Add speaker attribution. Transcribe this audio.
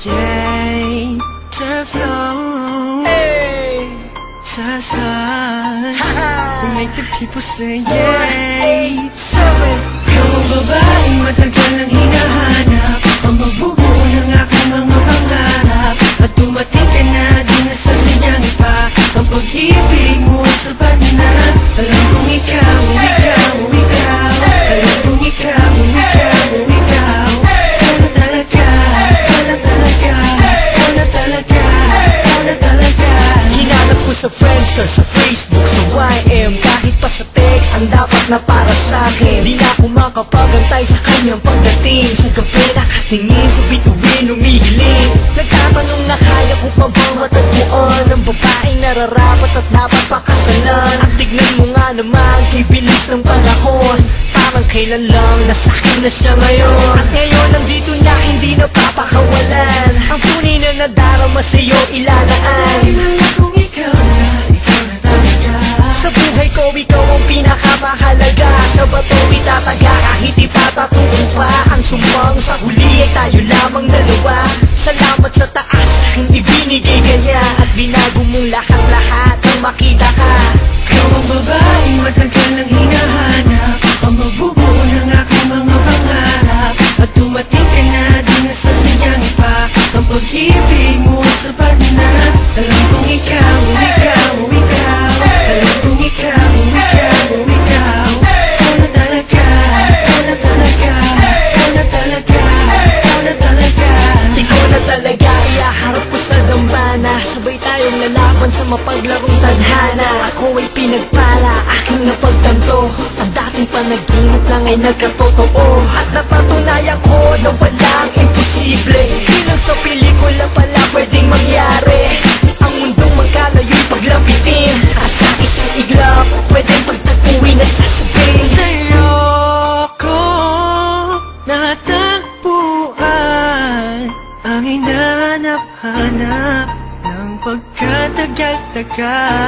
Speaker 1: Yay, the flow, hey, just high. We make the people say yay. 7 Ikaw ang babaeng matagal nang hinahanap, ang magbubuo ng aking mga pangarap. At dumating ka na, di na sasayang pa ang pag-ibig mo sa na. Alam kong ikaw, ikaw, ikaw. Alam kong ikaw, ikaw, ikaw. Ikaw na talaga, ikaw na talaga, ikaw na talaga, ikaw na talaga.
Speaker 2: Hinanap ko sa Friendster, sa Facebook, sa YM, kahit pa sa text, ang dapat na para sa'kin. Di na ako makapagantay sa kanyang pagdating. Sa gabi nakatingin, sa bituin umihiling. Nagtatanong na kaya ko pa bang matagpuan ang babaeng nararapat at dapat pakasalan. At tignan mo nga naman, kay bilis ng panahon, parang kailan lang nasa'kin na siya ngayon. At ngayon nandito na, hindi na papakawalan ang tunay na nadarama sa'yo, ilalaan.
Speaker 1: Alam kong ikaw na talaga.
Speaker 2: Sa buhay ko, ikaw ang pinakamahalaga. Sa bato itataga, kahit ipatatuong pa ang sumang. Sa huli ay tayo lamang dalawa. Salamat sa taas, hindi binigay kanya. At binago mong lahat-lahat nang makita ka.
Speaker 1: Ikaw ang babaeng matagal nang hinahanap, ang magbubuo ng aking mga pangarap. At dumating ka na, di na sasayang pa ang pag-ibig mo sa na. Alam kong ikaw, ikaw, ikaw. Alam kong ikaw, ikaw, ikaw. Ikaw na talaga, ikaw na talaga, ikaw na talaga, ikaw na talaga.
Speaker 2: Ikaw na talaga, iaharap ko sa dambana. Sabay tayong lalaban sa mapaglarong tadhana. Ako ay pinagpala, aking napagtanto. Ang dating panaginip lang ay nagkatotoo. At napatunayan ko na walang imposible. Di lang sa pelikula pala pwedeng mangyari. Ang mundong magkalayo'y paglapitin. At sa isang iglap, pwedeng pagtagpuin at sasabihin
Speaker 1: Sa'yo ko natagpuan ang hinanap-hanap ng pagkatagal-tagal.